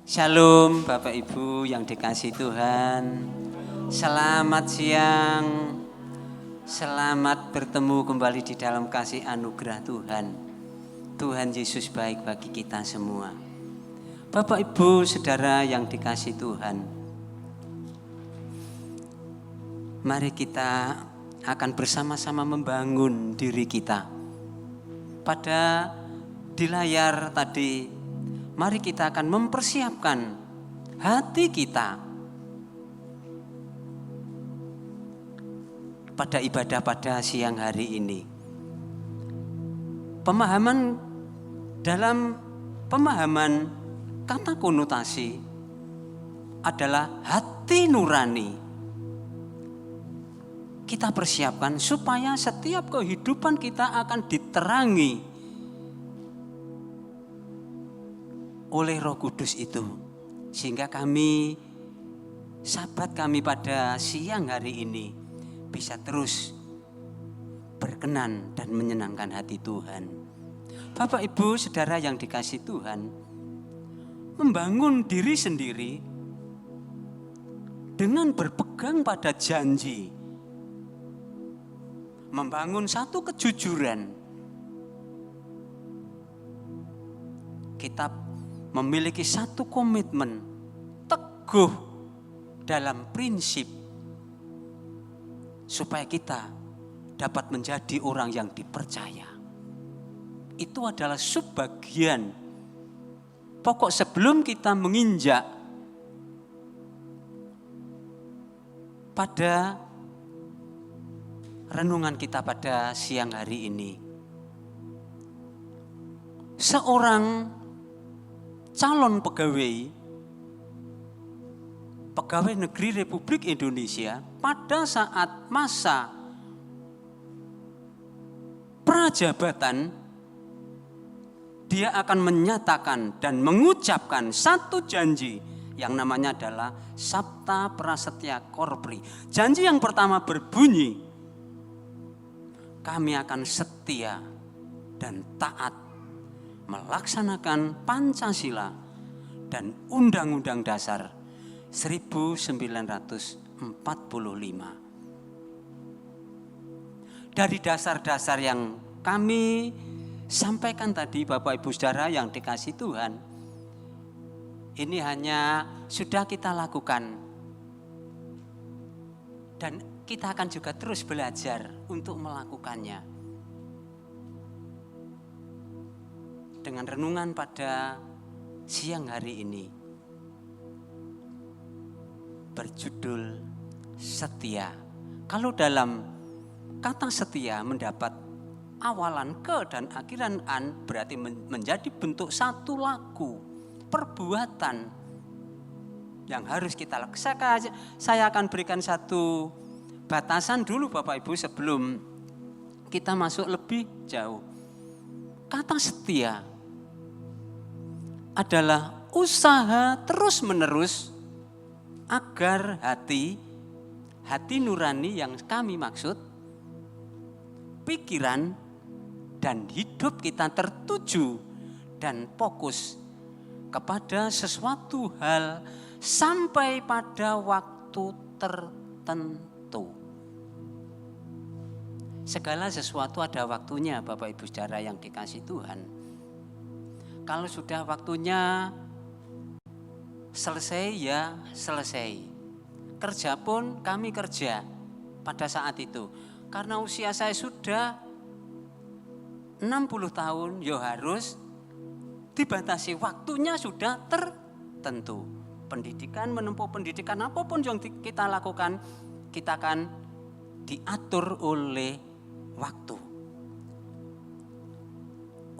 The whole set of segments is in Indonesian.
Shalom Bapak Ibu yang dikasihi Tuhan. Selamat siang. Selamat bertemu kembali di dalam kasih anugerah Tuhan. Tuhan Yesus baik bagi kita semua. Bapak Ibu saudara yang dikasihi Tuhan. Mari kita akan bersama-sama membangun diri kita. Pada di layar tadi, mari kita akan mempersiapkan hati kita pada ibadah pada siang hari ini. Dalam pemahaman kata konotasi adalah hati nurani. Kita persiapkan supaya setiap kehidupan kita akan diterangi oleh Roh Kudus itu, sehingga sahabat kami pada siang hari ini bisa terus berkenan dan menyenangkan hati Tuhan. Bapak Ibu saudara yang dikasihi Tuhan, membangun diri sendiri dengan berpegang pada janji, membangun satu kejujuran. Kita memiliki satu komitmen teguh dalam prinsip supaya kita dapat menjadi orang yang dipercaya. Itu adalah subbagian pokok sebelum kita menginjak pada renungan kita pada siang hari ini. Seorang calon pegawai negeri Republik Indonesia pada saat masa prajabatan, dia akan menyatakan dan mengucapkan satu janji yang namanya adalah Sabta Prasetya Korpri. Janji yang pertama berbunyi, kami akan setia dan taat melaksanakan Pancasila dan Undang-Undang Dasar 1945. Dari dasar-dasar yang kami sampaikan tadi, Bapak Ibu Saudara yang dikasihi Tuhan, ini hanya sudah kita lakukan dan kita akan juga terus belajar untuk melakukannya. Dengan renungan pada siang hari ini berjudul setia. Kalau dalam kata setia mendapat awalan ke dan akhiran an, berarti menjadi bentuk satu laku, perbuatan yang harus kita lakukan. Saya akan berikan satu batasan dulu Bapak Ibu sebelum kita masuk lebih jauh. Kata setia adalah usaha terus-menerus agar hati nurani yang kami maksud, pikiran dan hidup kita tertuju dan fokus kepada sesuatu hal sampai pada waktu tertentu. Segala sesuatu ada waktunya Bapak Ibu Saudara yang dikasihi Tuhan. Kalau sudah waktunya selesai ya selesai. Kerja pun kami kerja pada saat itu. Karena usia saya sudah 60 tahun, ya harus dibatasi waktunya sudah tertentu. Pendidikan, menempuh pendidikan apapun yang kita lakukan, kita akan diatur oleh waktu.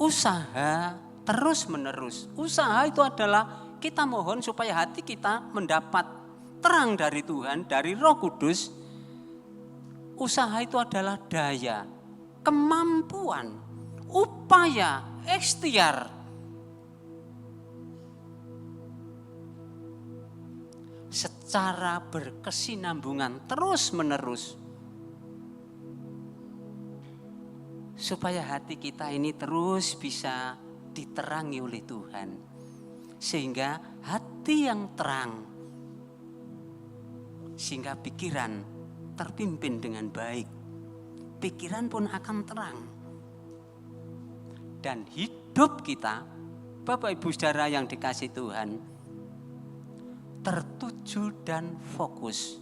Usaha terus-menerus. Usaha itu adalah kita mohon supaya hati kita mendapat terang dari Tuhan, dari Roh Kudus. Usaha itu adalah daya, kemampuan, upaya, ikhtiar. Secara berkesinambungan terus-menerus. Supaya hati kita ini terus bisa diterangi oleh Tuhan. Sehingga hati yang terang, sehingga pikiran terpimpin dengan baik. Pikiran pun akan terang. Dan hidup kita, Bapak Ibu Saudara yang dikasihi Tuhan, tertuju dan fokus.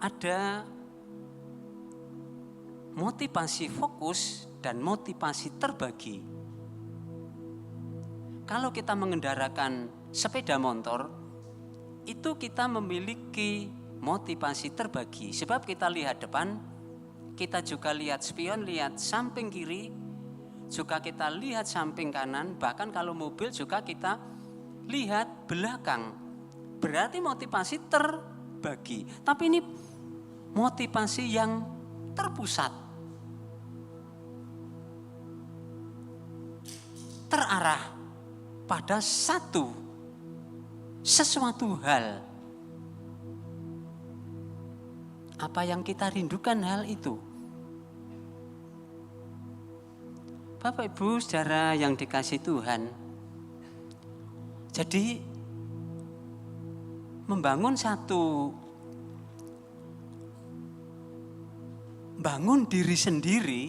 Ada motivasi fokus dan motivasi terbagi. Kalau kita mengendarakan sepeda motor, itu kita memiliki motivasi terbagi. Sebab kita lihat depan, kita juga lihat spion, lihat samping kiri, juga kita lihat samping kanan, bahkan kalau mobil juga kita lihat belakang. Berarti motivasi terbagi. Tapi ini motivasi yang terpusat, terarah pada sesuatu hal. Apa yang kita rindukan hal itu. Bapak Ibu Saudara yang dikasihi Tuhan, jadi membangun bangun diri sendiri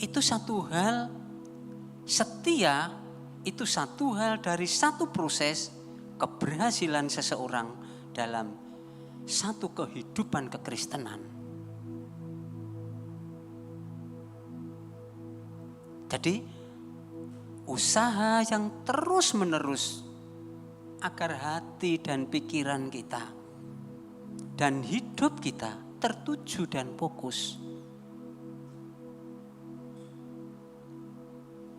itu satu hal, setia itu satu hal dari satu proses keberhasilan seseorang dalam satu kehidupan kekristenan. Jadi usaha yang terus-menerus agar hati dan pikiran kita dan hidup kita tertuju dan fokus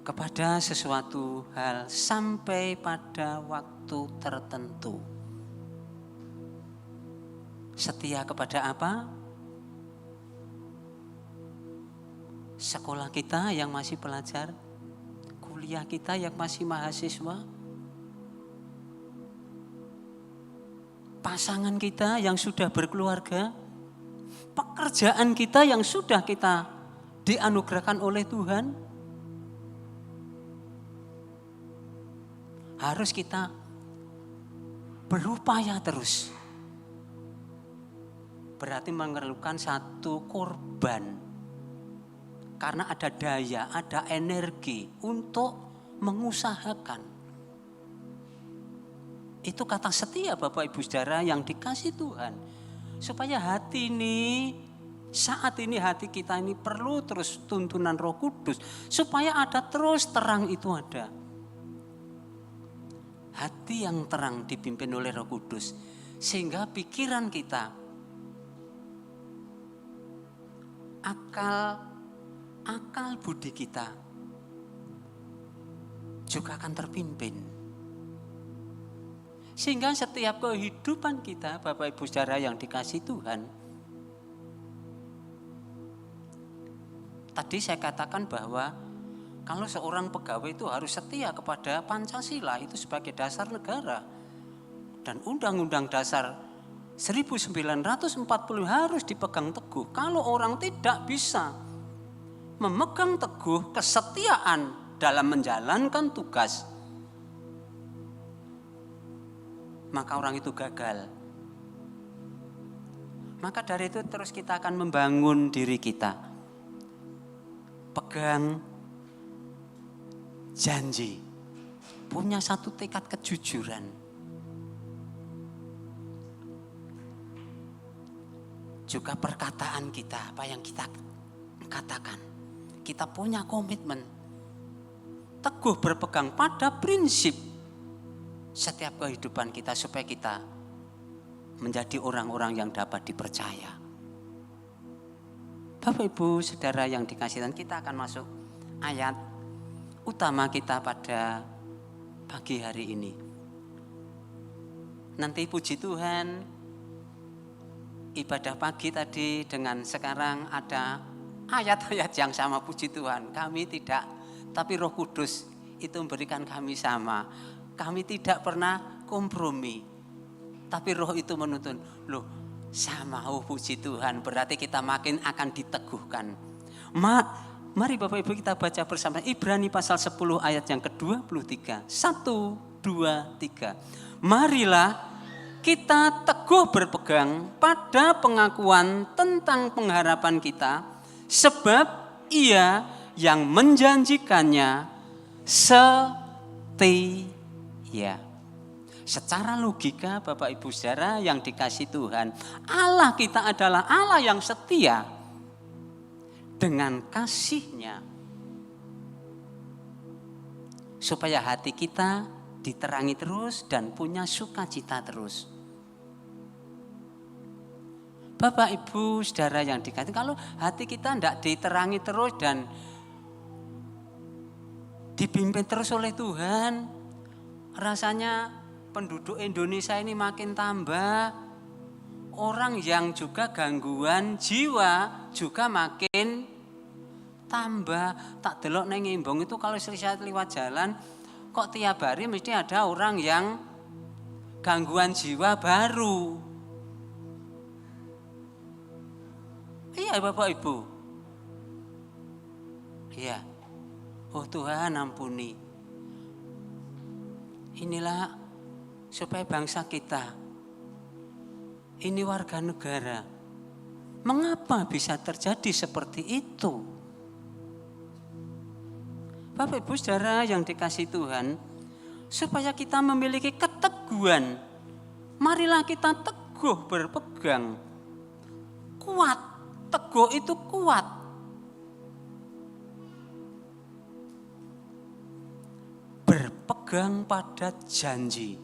kepada sesuatu hal sampai pada waktu tertentu. Setia kepada apa? Sekolah kita yang masih pelajar, kuliah kita yang masih mahasiswa, pasangan kita yang sudah berkeluarga, pekerjaan kita yang sudah kita dianugerahkan oleh Tuhan, harus kita berupaya terus. Berarti memerlukan satu korban. Karena ada daya, ada energi untuk mengusahakan. Itu kata setia Bapak Ibu Saudara yang dikasihi Tuhan. Supaya hati ini, saat ini hati kita ini perlu terus tuntunan Roh Kudus. Supaya ada terus terang itu ada. Hati yang terang dipimpin oleh Roh Kudus. Sehingga pikiran kita, akal budi kita juga akan terpimpin. Sehingga setiap kehidupan kita, Bapak Ibu Saudara yang dikasihi Tuhan, tadi saya katakan bahwa kalau seorang pegawai itu harus setia kepada Pancasila itu sebagai dasar negara. Dan Undang-Undang Dasar 1940 harus dipegang teguh. Kalau orang tidak bisa memegang teguh kesetiaan dalam menjalankan tugas, maka orang itu gagal. Maka dari itu terus kita akan membangun diri kita. Pegang janji. Punya satu tekad kejujuran. Juga perkataan kita, apa yang kita katakan. Kita punya komitmen. Teguh berpegang pada prinsip setiap kehidupan kita supaya kita menjadi orang-orang yang dapat dipercaya. Bapak Ibu Saudara yang dikasihi Tuhan, kita akan masuk ayat utama kita pada pagi hari ini. Nanti puji Tuhan, ibadah pagi tadi dengan sekarang ada ayat-ayat yang sama, puji Tuhan. Kami tidak, tapi Roh Kudus itu memberikan kami sama. Kami tidak pernah kompromi. Tapi Roh itu menuntun, loh sama, oh puji Tuhan, berarti kita makin akan diteguhkan. Mari Bapak Ibu kita baca bersama Ibrani pasal 10 ayat yang ke-23. 1, 2, 3. Marilah kita teguh berpegang pada pengakuan tentang pengharapan kita, sebab Ia yang menjanjikannya setia. Secara logika Bapak Ibu Saudara yang dikasih Tuhan, Allah kita adalah Allah yang setia. Dengan kasih-Nya supaya hati kita diterangi terus dan punya sukacita terus. Bapak Ibu Saudara yang dikasih, kalau hati kita tidak diterangi terus dan dipimpin terus oleh Tuhan, rasanya penduduk Indonesia ini makin tambah. Orang yang juga gangguan jiwa juga makin tambah. Tak delok neng Imbong itu kalau saya lewat jalan, kok tiap hari mesti ada orang yang gangguan jiwa baru. Iya Bapak Ibu. Iya. Oh Tuhan ampuni. Inilah supaya bangsa kita, ini warga negara, mengapa bisa terjadi seperti itu? Bapak Ibu Saudara yang dikasih Tuhan, supaya kita memiliki keteguhan, marilah kita teguh berpegang. Kuat, teguh itu kuat. Berpegang pada janji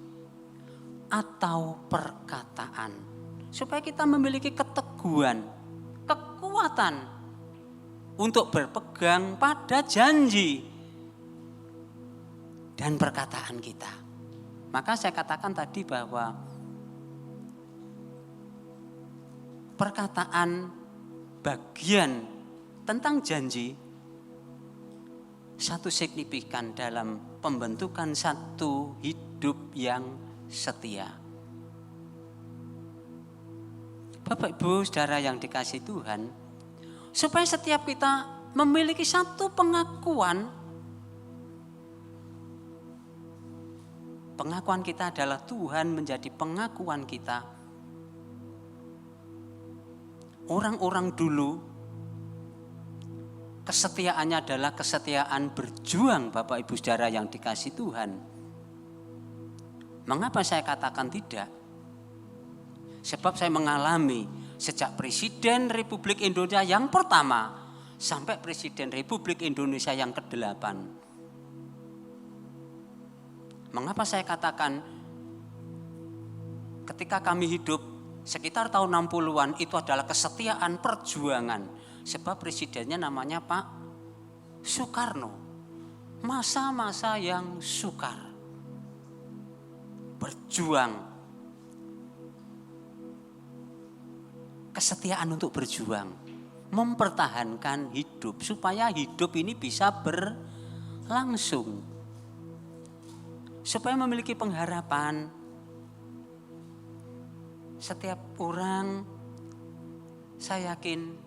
atau perkataan. Supaya kita memiliki keteguhan, kekuatan untuk berpegang pada janji dan perkataan kita. Maka saya katakan tadi bahwa perkataan bagian tentang janji satu signifikan dalam pembentukan satu hidup yang setia. Bapak Ibu Saudara yang dikasih Tuhan, supaya setiap kita memiliki satu pengakuan kita adalah Tuhan menjadi pengakuan kita. Orang-orang dulu kesetiaannya adalah kesetiaan berjuang Bapak Ibu Saudara yang dikasih Tuhan. Mengapa saya katakan tidak? Sebab saya mengalami sejak Presiden Republik Indonesia yang pertama sampai Presiden Republik Indonesia yang ke-8. Mengapa saya katakan ketika kami hidup sekitar tahun 60-an itu adalah kesetiaan perjuangan. Sebab presidennya namanya Pak Soekarno. Masa-masa yang sukar. Berjuang. Kesetiaan untuk berjuang, mempertahankan hidup supaya hidup ini bisa berlangsung, supaya memiliki pengharapan. Setiap orang, saya yakin,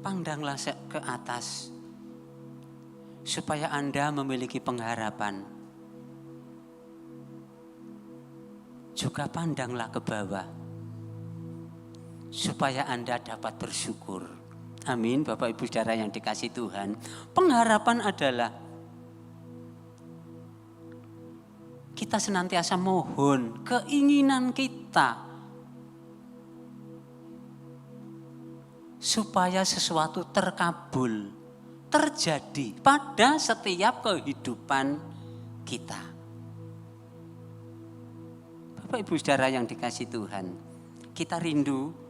pandanglah ke atas supaya Anda memiliki pengharapan. Juga pandanglah ke bawah supaya Anda dapat bersyukur. Amin Bapak Ibu Saudara yang dikasih Tuhan. Pengharapan adalah kita senantiasa mohon keinginan kita supaya sesuatu terkabul, terjadi pada setiap kehidupan kita. Bapak Ibu Saudara yang dikasih Tuhan, kita rindu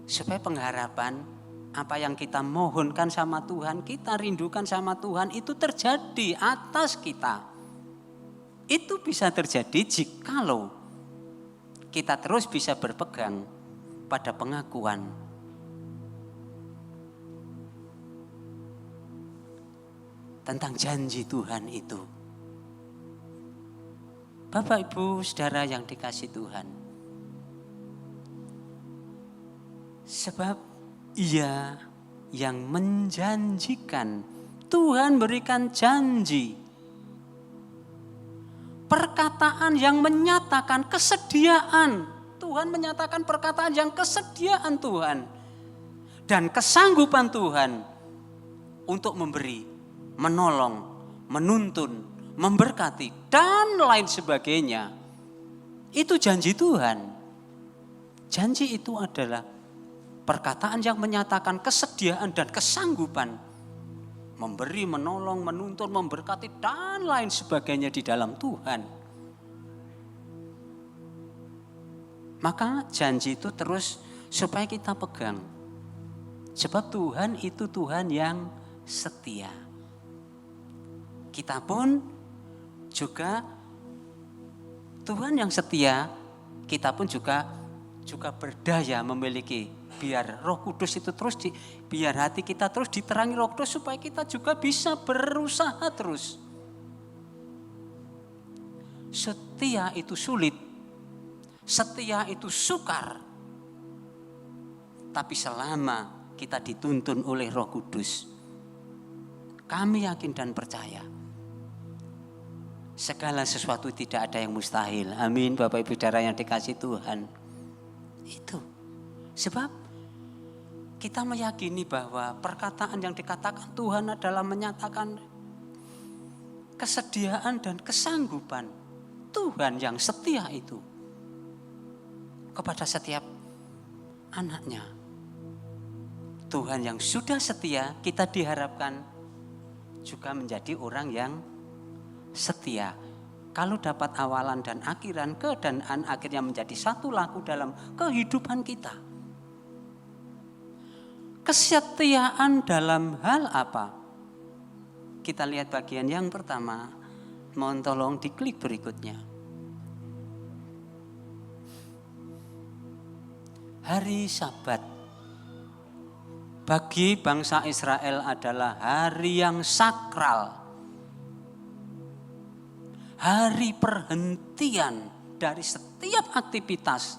supaya pengharapan apa yang kita mohonkan sama Tuhan, kita rindukan sama Tuhan itu terjadi atas kita. Itu bisa terjadi jikalau kita terus bisa berpegang pada pengakuan tentang janji Tuhan itu. Bapak Ibu Saudara yang dikasih Tuhan, sebab Ia yang menjanjikan. Tuhan berikan janji. Perkataan yang menyatakan kesediaan. Tuhan menyatakan perkataan yang kesediaan Tuhan. Dan kesanggupan Tuhan untuk memberi, menolong, menuntun, memberkati, dan lain sebagainya. Itu janji Tuhan. Janji itu adalah perkataan yang menyatakan kesediaan dan kesanggupan memberi, menolong, menuntun, memberkati, dan lain sebagainya di dalam Tuhan. Maka janji itu terus supaya kita pegang. Sebab Tuhan itu Tuhan yang setia. Kita pun juga Tuhan yang setia, kita pun juga berdaya memiliki. Biar Roh Kudus itu terus biar hati kita terus diterangi Roh Kudus supaya kita juga bisa berusaha terus. Setia itu sulit, setia itu sukar. Tapi selama kita dituntun oleh Roh Kudus, kami yakin dan percaya segala sesuatu tidak ada yang mustahil. Amin, Bapak Ibu Saudara yang dikasih Tuhan. Itu sebab kita meyakini bahwa perkataan yang dikatakan Tuhan adalah menyatakan kesediaan dan kesanggupan Tuhan yang setia itu kepada setiap anaknya. Tuhan yang sudah setia, kita diharapkan juga menjadi orang yang setia. Kalau dapat awalan dan akhiran, keadaan akhirnya menjadi satu laku dalam kehidupan kita. Kesetiaan dalam hal apa? Kita lihat bagian yang pertama. Mohon tolong diklik berikutnya. Hari Sabat bagi bangsa Israel adalah hari yang sakral. Hari perhentian dari setiap aktivitas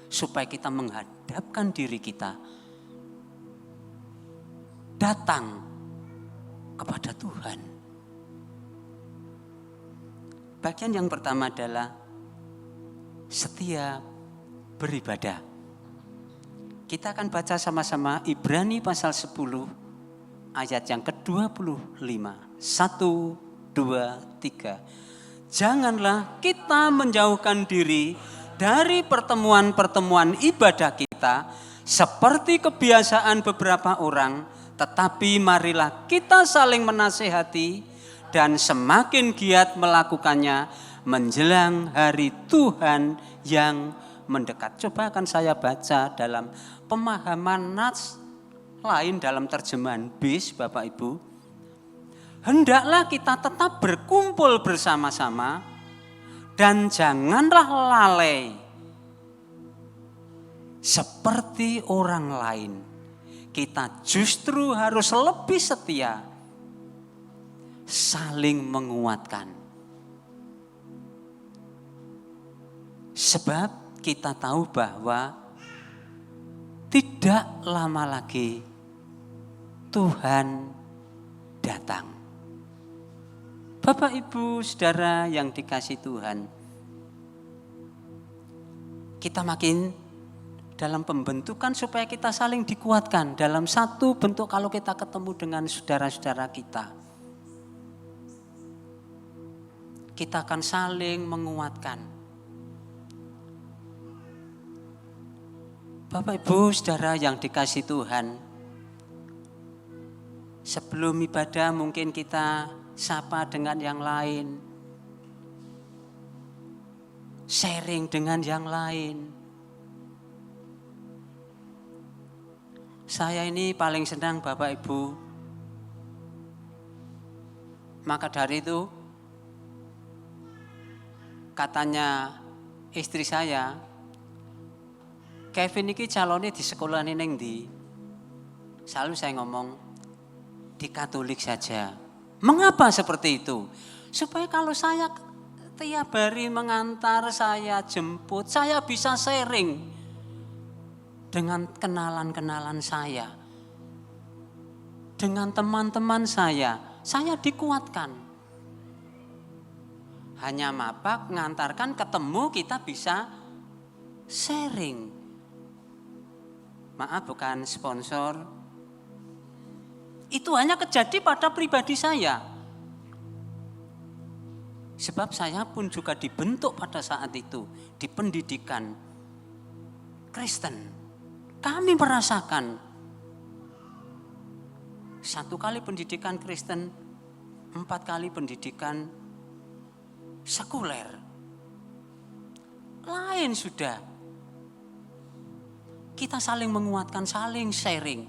supaya kita menghadapkan diri kita datang kepada Tuhan. Bagian yang pertama adalah setia beribadah. Kita akan baca sama-sama Ibrani pasal 10 ayat yang ke-25. 1, 2, 3. Janganlah kita menjauhkan diri dari pertemuan-pertemuan ibadah kita seperti kebiasaan beberapa orang, tetapi marilah kita saling menasihati dan semakin giat melakukannya menjelang hari Tuhan yang mendekat. Coba akan saya baca dalam pemahaman Nats lain dalam terjemahan BIS, Bapak Ibu. Hendaklah kita tetap berkumpul bersama-sama dan janganlah lalai seperti orang lain. Kita justru harus lebih setia, saling menguatkan. Sebab kita tahu bahwa tidak lama lagi Tuhan datang. Bapak, Ibu, Saudara yang dikasih Tuhan, kita makin dalam pembentukan supaya kita saling dikuatkan dalam satu bentuk. Kalau kita ketemu dengan saudara-saudara kita akan saling menguatkan. Bapak, Ibu, Saudara yang dikasih Tuhan, sebelum ibadah mungkin kita sapa dengan yang lain, sharing dengan yang lain. Saya ini paling senang Bapak Ibu. Maka dari itu katanya istri saya, Kevin ini calonnya di sekolah ini neng di. Selalu saya ngomong di Katolik saja. Mengapa seperti itu? Supaya kalau saya tiap hari mengantar, saya jemput, saya bisa sharing dengan kenalan-kenalan saya. dengan teman-teman saya dikuatkan. Hanya mapak, ngantarkan, ketemu, kita bisa sharing. Maaf, bukan sponsor. Itu hanya terjadi pada pribadi saya. Sebab saya pun juga dibentuk pada saat itu di pendidikan Kristen. Kami merasakan 1 kali pendidikan Kristen, 4 kali pendidikan sekuler. Lain sudah. Kita saling menguatkan, saling sharing,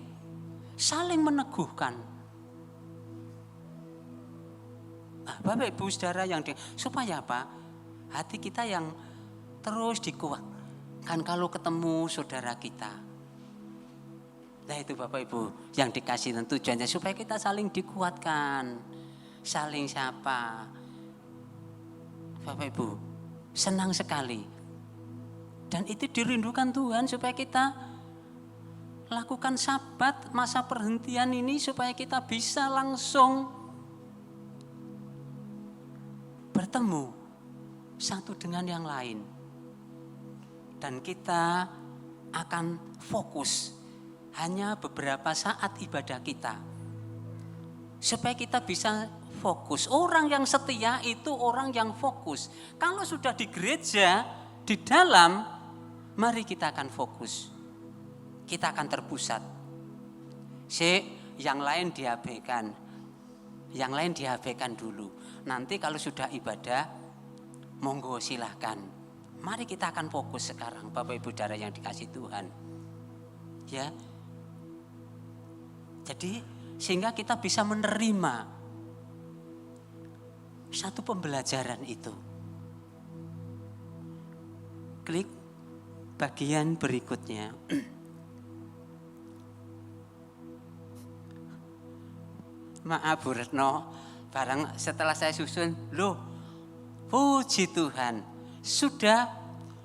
saling meneguhkan. Nah, Bapak Ibu Saudara supaya apa? Hati kita yang terus dikuatkan kalau ketemu saudara kita. Nah itu Bapak Ibu yang dikasih tujuannya supaya kita saling dikuatkan, saling sapa. Bapak Ibu senang sekali. Dan itu dirindukan Tuhan supaya kita lakukan sabat masa perhentian ini supaya kita bisa langsung bertemu satu dengan yang lain. Dan kita akan fokus hanya beberapa saat ibadah kita. Supaya kita bisa fokus. Orang yang setia itu orang yang fokus. Kalau sudah di gereja, di dalam, mari kita akan fokus. Kita akan terpusat. Yang lain diabaikan. Yang lain diabaikan dulu. Nanti kalau sudah ibadah, monggo silahkan. Mari kita akan fokus sekarang, Bapak Ibu Saudara yang dikasih Tuhan. Ya. Jadi sehingga kita bisa menerima satu pembelajaran itu. Klik bagian berikutnya. Maaf Bu Retno, barang setelah saya susun, loh puji Tuhan, sudah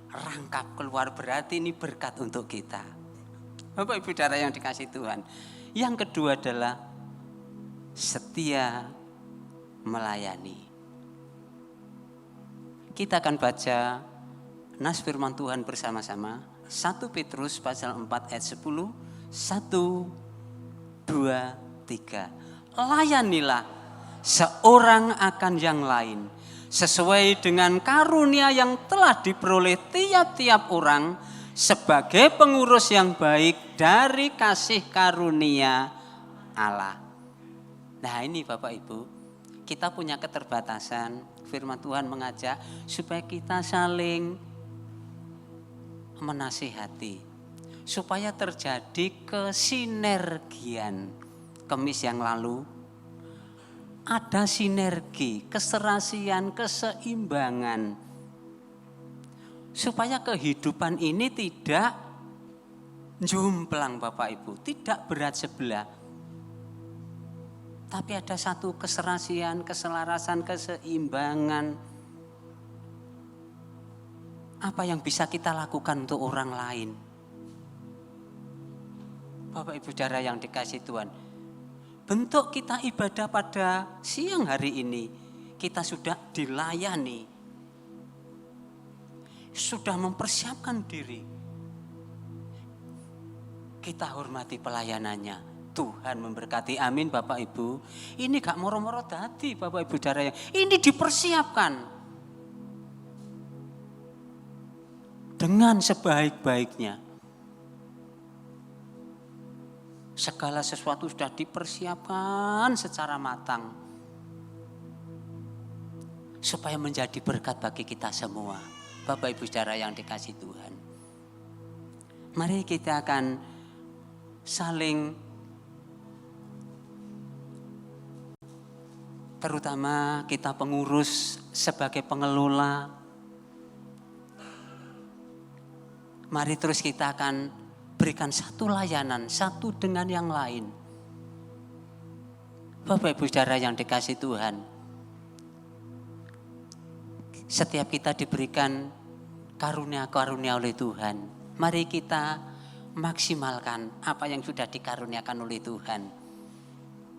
rangkap keluar, berarti ini berkat untuk kita. Bapak Ibu Saudara yang dikasih Tuhan. Yang kedua adalah setia melayani. Kita akan baca nas firman Tuhan bersama-sama. 1 Petrus pasal 4 ayat 10. 1, 2, 3. Layanilah seorang akan yang lain sesuai dengan karunia yang telah diperoleh tiap-tiap orang sebagai pengurus yang baik dari kasih karunia Allah. Nah ini Bapak Ibu, kita punya keterbatasan. Firman Tuhan mengajak supaya kita saling menasihati, supaya terjadi kesinergian. Kamis yang lalu ada sinergi, keserasian, keseimbangan. Supaya kehidupan ini tidak jomplang Bapak Ibu, tidak berat sebelah. Tapi ada satu keserasian, keselarasan, keseimbangan. Apa yang bisa kita lakukan untuk orang lain? Bapak Ibu Saudara yang dikasih Tuhan, bentuk kita ibadah pada siang hari ini, kita sudah dilayani, sudah mempersiapkan diri. Kita hormati pelayanannya. Tuhan memberkati, amin Bapak Ibu. Ini gak moro-moro dadi Bapak Ibu Saudara, ini dipersiapkan dengan sebaik-baiknya. Segala sesuatu sudah dipersiapkan secara matang supaya menjadi berkat bagi kita semua. Bapak Ibu Saudara yang dikasih Tuhan, mari kita akan saling, terutama kita pengurus sebagai pengelola, mari terus kita akan berikan satu layanan, satu dengan yang lain. Bapak Ibu Saudara yang dikasih Tuhan, setiap kita diberikan karunia-karunia oleh Tuhan. Mari kita maksimalkan apa yang sudah dikaruniakan oleh Tuhan.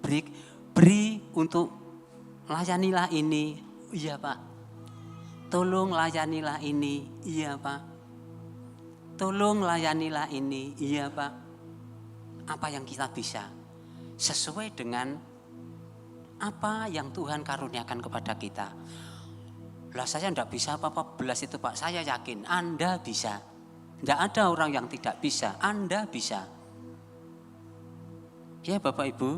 beri untuk layanilah ini. Iya Pak. Tolong layanilah ini. Iya Pak. Tolong layanilah ini. Iya Pak. Apa yang kita bisa sesuai dengan apa yang Tuhan karuniakan kepada kita. Lah saya enggak bisa apa-apa belas itu Pak. Saya yakin Anda bisa. Enggak ada orang yang tidak bisa. Anda bisa. Ya Bapak Ibu.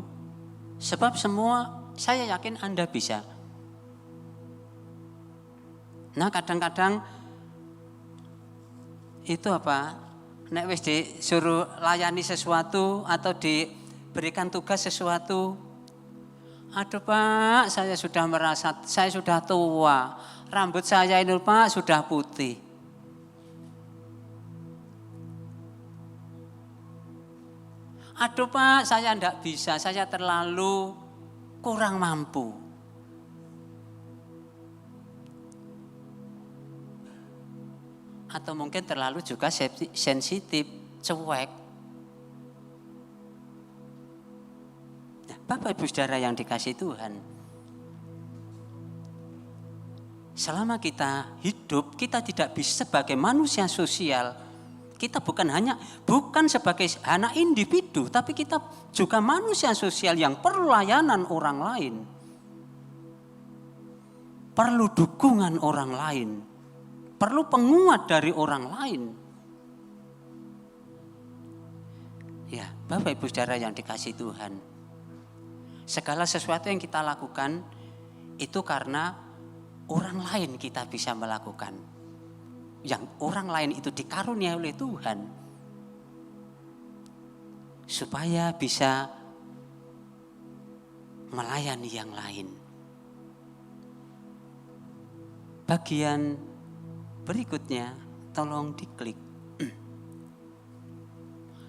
Sebab semua saya yakin Anda bisa. Nah kadang-kadang itu apa? Nek wis disuruh layani sesuatu atau diberikan tugas sesuatu. Aduh Pak, saya sudah merasa, saya sudah tua. Rambut saya ini Pak sudah putih. Aduh Pak, saya enggak bisa, saya terlalu kurang mampu. Atau mungkin terlalu juga sensitif, cuek. Nah, Bapak Ibu Saudara yang dikasihi Tuhan, selama kita hidup, kita tidak bisa sebagai manusia sosial. Kita bukan sebagai anak individu, tapi kita juga manusia sosial yang perlu layanan orang lain. Perlu dukungan orang lain. Perlu penguat dari orang lain. Ya, Bapak Ibu Saudara yang dikasihi Tuhan. Segala sesuatu yang kita lakukan itu karena orang lain kita bisa melakukan. Yang orang lain itu dikaruniai oleh Tuhan. Supaya bisa melayani yang lain. Bagian berikutnya, tolong diklik.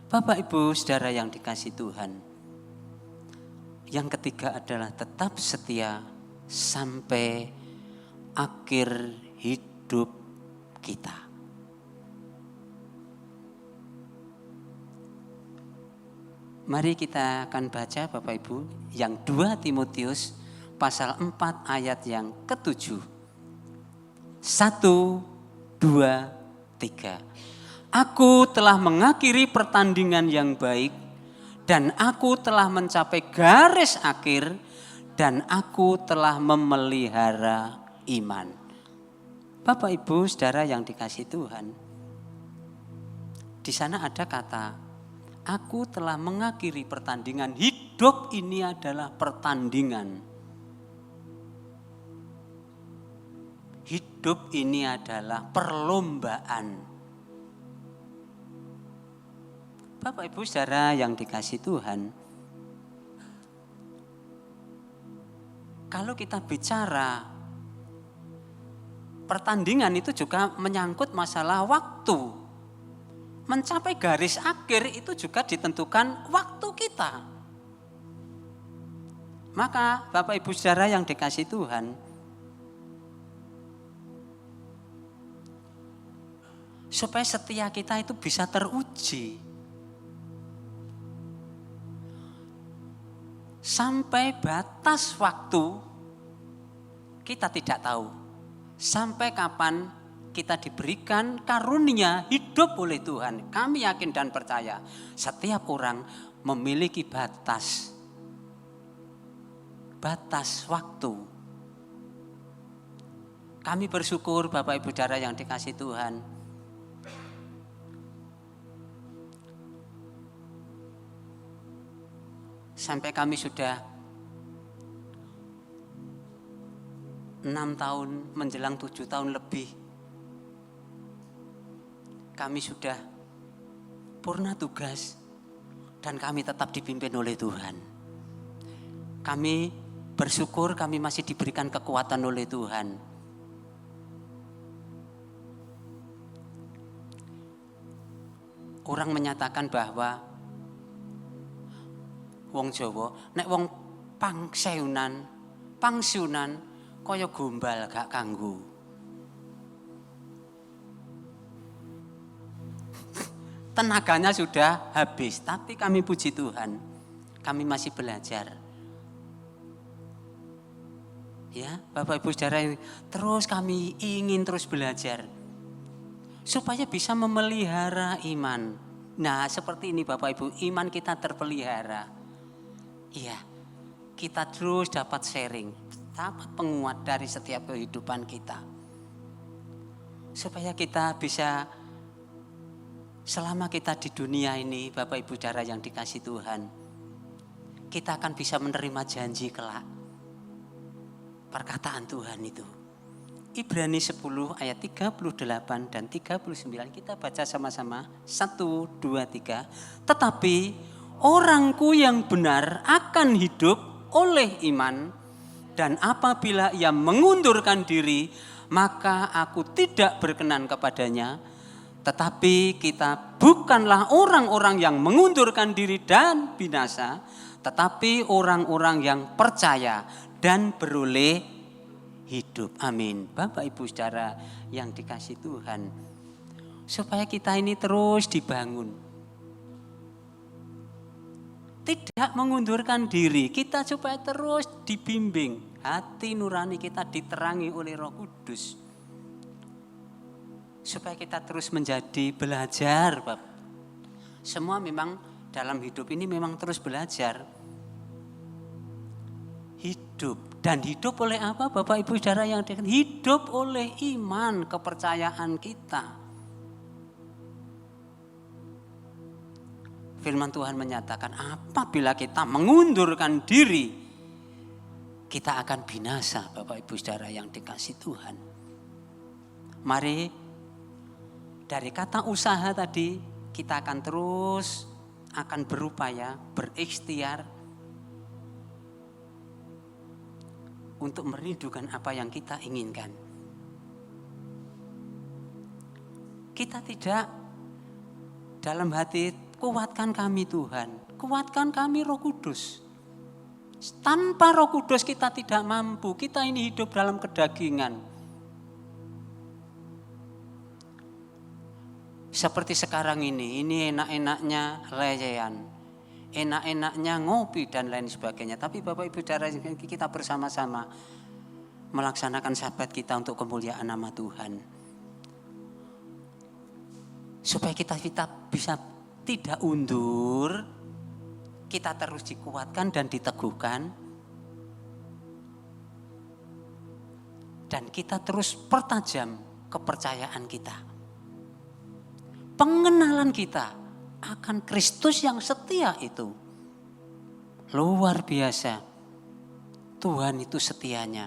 Bapak Ibu Saudara yang dikasihi Tuhan. Yang ketiga adalah tetap setia sampai akhir hidup kita. Mari kita akan baca Bapak Ibu yang 2 Timotius pasal 4 ayat yang ke-7. 1, 2, 3. Aku telah mengakhiri pertandingan yang baik dan aku telah mencapai garis akhir dan aku telah memelihara iman. Bapak Ibu Saudara yang dikasihi Tuhan. Di sana ada kata, aku telah mengakhiri pertandingan. Hidup ini adalah pertandingan. Hidup ini adalah perlombaan. Bapak Ibu Saudara yang dikasihi Tuhan. Kalau kita bicara pertandingan itu juga menyangkut masalah waktu. Mencapai garis akhir itu juga ditentukan waktu kita. Maka Bapak Ibu Saudara yang dikasihi Tuhan, supaya setia kita itu bisa teruji. Sampai batas waktu kita tidak tahu. Sampai kapan kita diberikan karunia hidup oleh Tuhan. Kami yakin dan percaya setiap orang memiliki batas waktu. Kami bersyukur Bapak Ibu Saudara yang dikasihi Tuhan. Sampai kami sudah 6 tahun menjelang 7 tahun lebih. Kami sudah purna tugas dan kami tetap dipimpin oleh Tuhan. Kami bersyukur kami masih diberikan kekuatan oleh Tuhan. Orang menyatakan bahwa wong Jawa, nek wong pangsiunan kaya gombal gak kanggo. Tenaganya sudah habis, tapi kami puji Tuhan, kami masih belajar Ya, Bapak Ibu Saudara, terus kami ingin terus belajar supaya bisa memelihara iman. Nah, seperti ini Bapak Ibu, iman kita terpelihara. Iya, kita terus dapat sharing, dapat penguat dari setiap kehidupan kita. Supaya kita bisa, selama kita di dunia ini, Bapak Ibu Saudara yang dikasih Tuhan, kita akan bisa menerima janji kelak. Perkataan Tuhan itu. Ibrani 10 ayat 38 dan 39 kita baca sama-sama. 1, 2, 3. Tetapi orangku yang benar akan hidup oleh iman, dan apabila ia mengundurkan diri, maka aku tidak berkenan kepadanya. Tetapi kita bukanlah orang-orang yang mengundurkan diri dan binasa, tetapi orang-orang yang percaya dan beroleh hidup. Amin. Bapak Ibu Saudara yang dikasih Tuhan, supaya kita ini terus dibangun, tidak mengundurkan diri, kita supaya terus dibimbing, hati nurani kita diterangi oleh Roh Kudus, supaya kita terus menjadi belajar. Semua memang dalam hidup ini memang terus belajar. Hidup, dan hidup oleh apa Bapak Ibu Saudara yang dikatakan? Hidup oleh iman, kepercayaan kita. Firman Tuhan menyatakan apabila kita mengundurkan diri, kita akan binasa. Bapak Ibu Saudara yang dikasih Tuhan, mari dari kata usaha tadi kita akan terus akan berupaya, berikhtiar untuk merindukan apa yang kita inginkan. Kita tidak dalam hati, kuatkan kami Tuhan, kuatkan kami Roh Kudus. Tanpa Roh Kudus kita tidak mampu, kita ini hidup dalam kedagingan. Seperti sekarang ini enak-enaknya leyean, enak-enaknya ngopi dan lain sebagainya. Tapi Bapak Ibu Saudara, kita bersama-sama melaksanakan sabat kita untuk kemuliaan nama Tuhan. Supaya kita bisa tidak undur, kita terus dikuatkan dan diteguhkan. Dan kita terus pertajam kepercayaan kita. Pengenalan kita akan Kristus yang setia itu luar biasa. Tuhan itu setianya.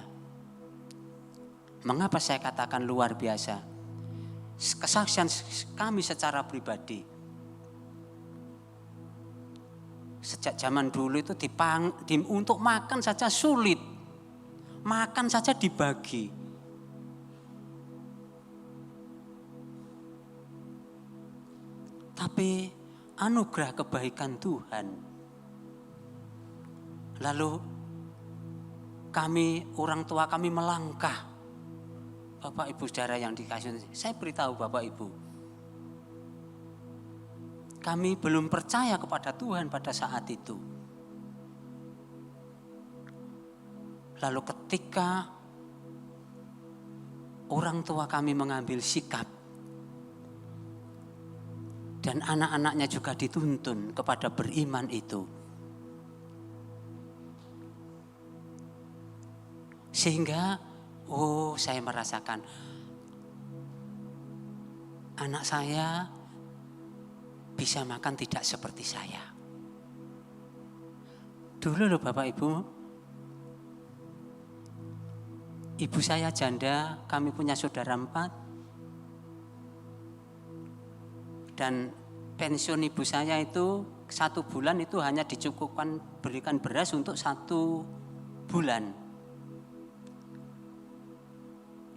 Mengapa saya katakan luar biasa? Kesaksian kami secara pribadi, sejak zaman dulu itu untuk makan saja sulit, makan saja dibagi. Tapi anugerah kebaikan Tuhan, lalu kami, orang tua kami melangkah. Bapak Ibu Saudara yang dikasih, saya beritahu Bapak Ibu, kami belum percaya kepada Tuhan pada saat itu. Lalu ketika orang tua kami mengambil sikap, dan anak-anaknya juga dituntun kepada beriman itu. Sehingga, saya merasakan anak saya bisa makan tidak seperti saya. Dulu loh Bapak Ibu, ibu saya janda, kami punya saudara 4. Dan pensiun ibu saya itu 1 bulan itu hanya dicukupkan berikan beras untuk 1 bulan.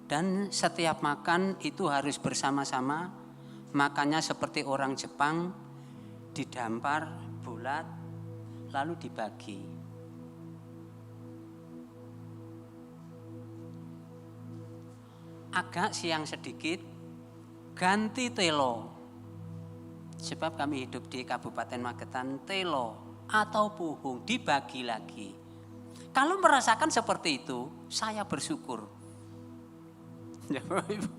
Dan setiap makan itu harus bersama-sama, makannya seperti orang Jepang, didampar bulat lalu dibagi. Agak siang sedikit, ganti telo. Sebab kami hidup di Kabupaten Magetan, telo atau puhung dibagi lagi. Kalau merasakan seperti itu, saya bersyukur. Ya, Bapak Ibu,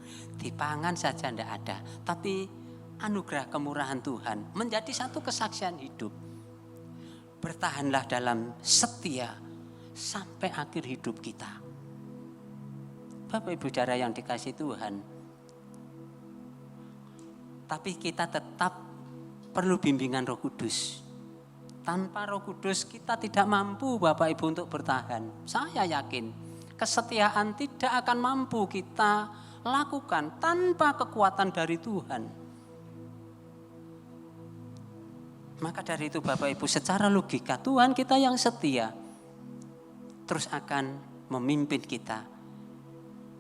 dipangan saja tidak ada, tapi anugerah kemurahan Tuhan menjadi satu kesaksian hidup. Bertahanlah dalam setia sampai akhir hidup kita. Bapak Ibu saudara yang dikasihi Tuhan, tapi kita tetap perlu bimbingan Roh Kudus. Tanpa Roh Kudus kita tidak mampu Bapak Ibu untuk bertahan. Saya yakin kesetiaan tidak akan mampu kita lakukan tanpa kekuatan dari Tuhan. Maka dari itu Bapak Ibu, secara logika Tuhan kita yang setia terus akan memimpin kita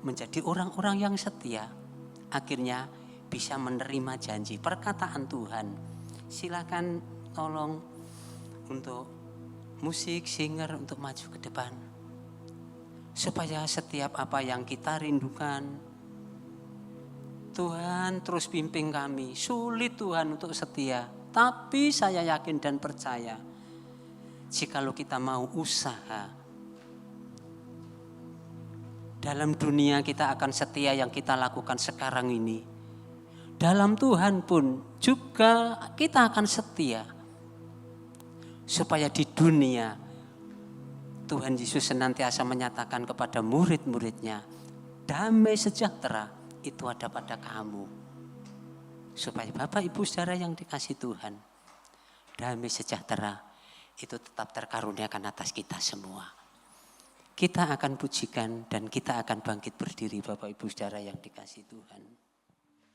menjadi orang-orang yang setia. Akhirnya bisa menerima janji perkataan Tuhan. Silakan tolong untuk musik, singer untuk maju ke depan. Supaya setiap apa yang kita rindukan, Tuhan terus bimbing kami. Sulit Tuhan untuk setia, tapi saya yakin dan percaya jikalau kita mau usaha, dalam dunia kita akan setia yang kita lakukan sekarang ini. Dalam Tuhan pun juga kita akan setia. Supaya di dunia Tuhan Yesus senantiasa menyatakan kepada murid-muridnya, damai sejahtera itu ada pada kamu. Supaya Bapak Ibu saudara yang dikasihi Tuhan, damai sejahtera itu tetap terkaruniakan atas kita semua. Kita akan pujikan dan kita akan bangkit berdiri Bapak Ibu saudara yang dikasihi Tuhan.